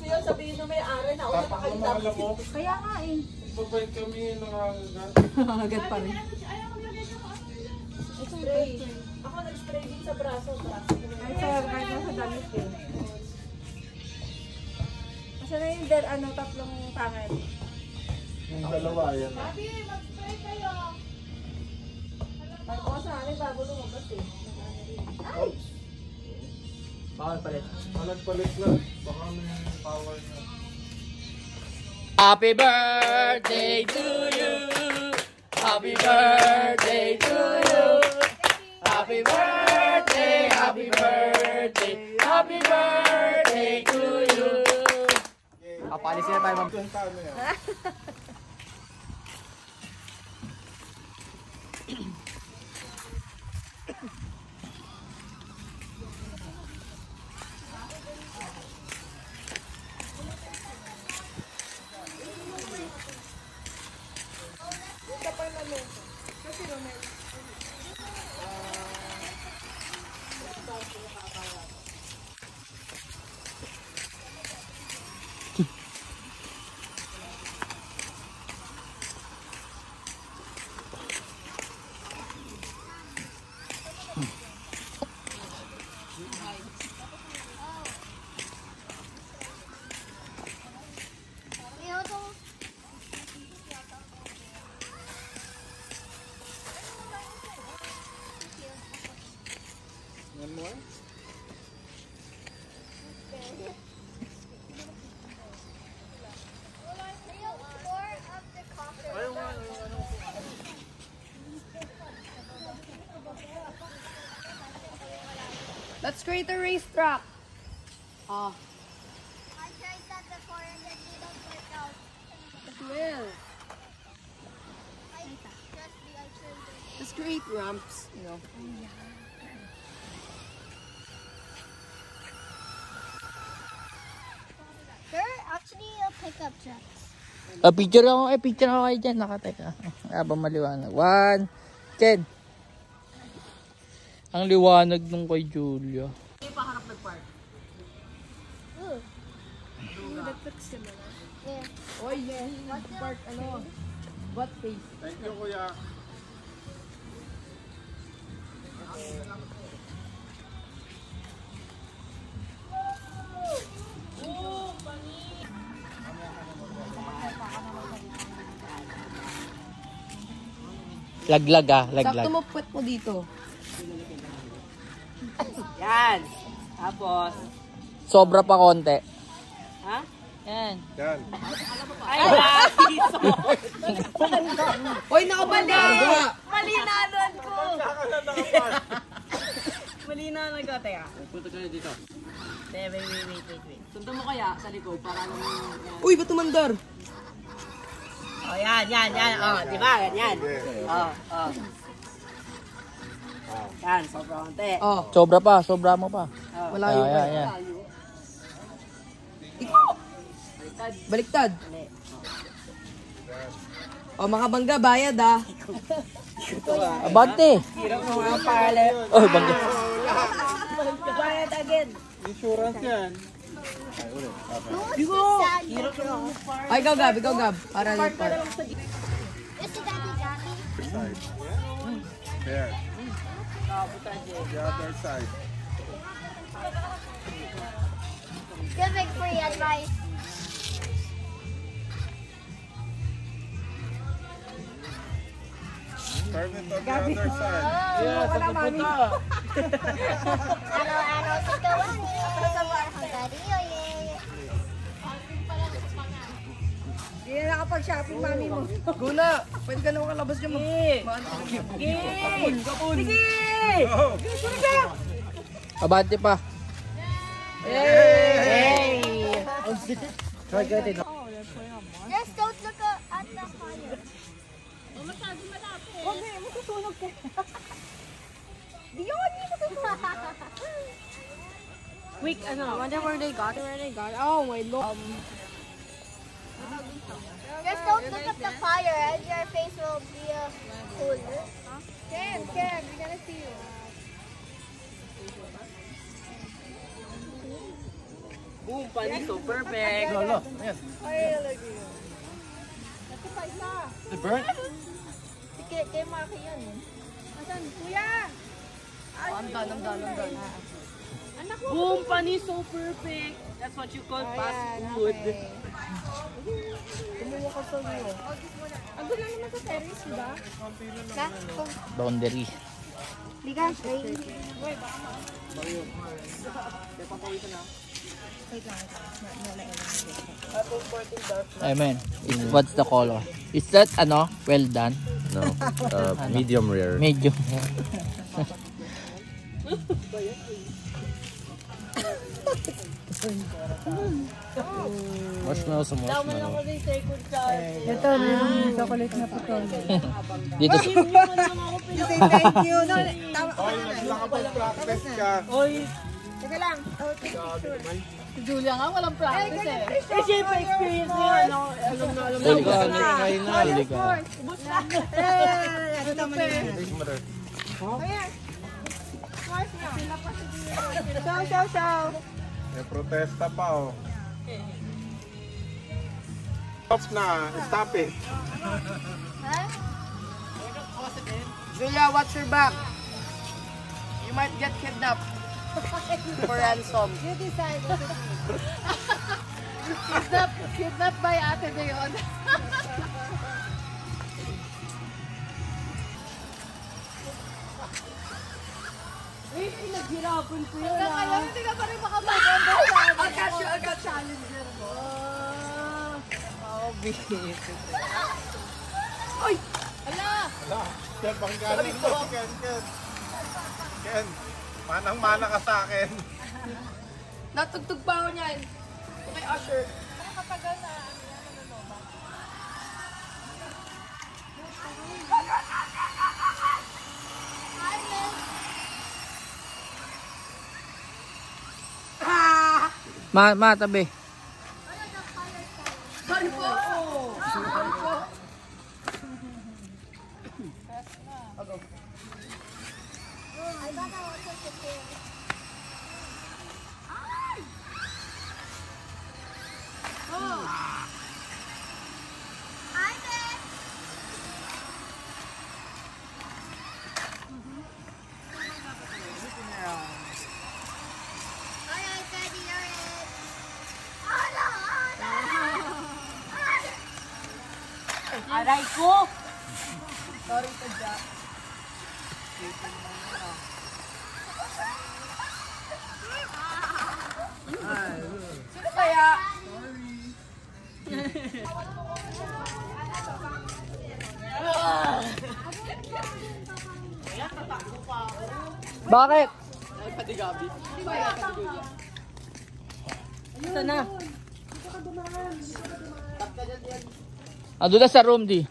yun, sabihin mo may ari na una pa kayo tapos. Kaya nga eh. Babay kami nangangagat. Nangangagat pa rin. Spray. Ako nag-spray din sa braso. Kahit sa damit eh. Asa na yung ano, tatlong pangit? Yung dalawa, yan. Sabi, mag-spray kayo. Bago ko sa amin, bago lumabas eh. Ay! Bawal palit. Palit lang. Baka may power na. Happy birthday to you. Happy birthday to you. Happy birthday, happy birthday, happy birthday to you. Kapalis na tayo, ma'am. One more? Let's create a racetrack. I tried that before and it didn't work out. It will. Let's create ramps, you know. There are actually pickup trucks. Picture ako kayo dyan. Nakateka. Habang maliwanag. 1, 10. Ang liwanag nung kay Julia. Hindi pa harap nag-park. Yeah. Oy, yeah. Nag-park, ano? What face? Thank you, kuya. Laglag ah, laglag. Sakto mo puwet mo dito. Yan. Tapos, Sobra pa konti. ha? Yan. Yan. Ay, lagi. Oy, nakabanda! Mali na anuan ko. Mali na nag-ate ah. Punta ka dito. Wait. Sundan mo kaya sa likod para alam mo yan. Uy, ba't tumandar? Oh, yan. Oh, di ba? Ganyan. Oh. Yan, sobrang konti. Oh, Sobra mo pa. wala yung Ayan. Baliktad. Oh, mga bangga, bayad ah. Abante. Hirap mo mga parallel. Oh, bangga. Bayad again. Insurance yan. Ay, ikaw Gab. Para dito. Is it Daddy Gabby? Side. There. The other side. Giving free advice. Turn it on the other side. Wala, mami. Ano si Kawani? Hangari, oye. Hindi na nakapag-shopping, mami mo. Guna, pwede ka naman kalabas dyan mo. Kapun. Sige! Abante pa. Hey! Just don't look at the fire. Okay, matutunog ka. Quick, ano? I wonder where they got it. Oh my lord. Just don't look at the fire and your face will be cooler. Ken, we gotta see you. Boom, panis, so perfect. Lolo, ayan. Ay, lagi yun. Ito pa isa. The burn? Kay Maki yan eh. Asan? Kuya! Ang dalam. Anak mo. Boom, panis, so perfect. That's what you call fast food. Kumuha ka sa iyo. Ang gulo naman sa terrace, di ba? Boundary. Liga, Amen. What's the color? Is that ano? Well done? No, medium rare. Medium. Marshmallow sa marshmallow. Ito, yung chocolate na putol. Dito. Say thank you. No, tama ka Hoy, na. nakapag-practice ka. Teka lang. Si Julia nga walang practice eh. Eh, syempre, experience mo, ano, alam na. Huli ka. Huli ka. Ano naman yan? Show. May protesta pa oh. Stop na. Stop it. Julia, watch your back. You might get kidnapped for ransom. You decide. Kidnap by ate na yun. Naghirapan ko yun, Hanggang ngayon, hindi ka pa rin makapag-understand. I got challenger mo. Ken, pakinggalan mo. Ken. Ken, manang-mana ka sa akin. Natugtog pa ako niyan. Kay Usher. Nakatagal na. Tabi. Sorry po. Alright, Daddy, you're it. Aray ko. Sino kaya? Bakit? Ito na. Doon na sa room, di.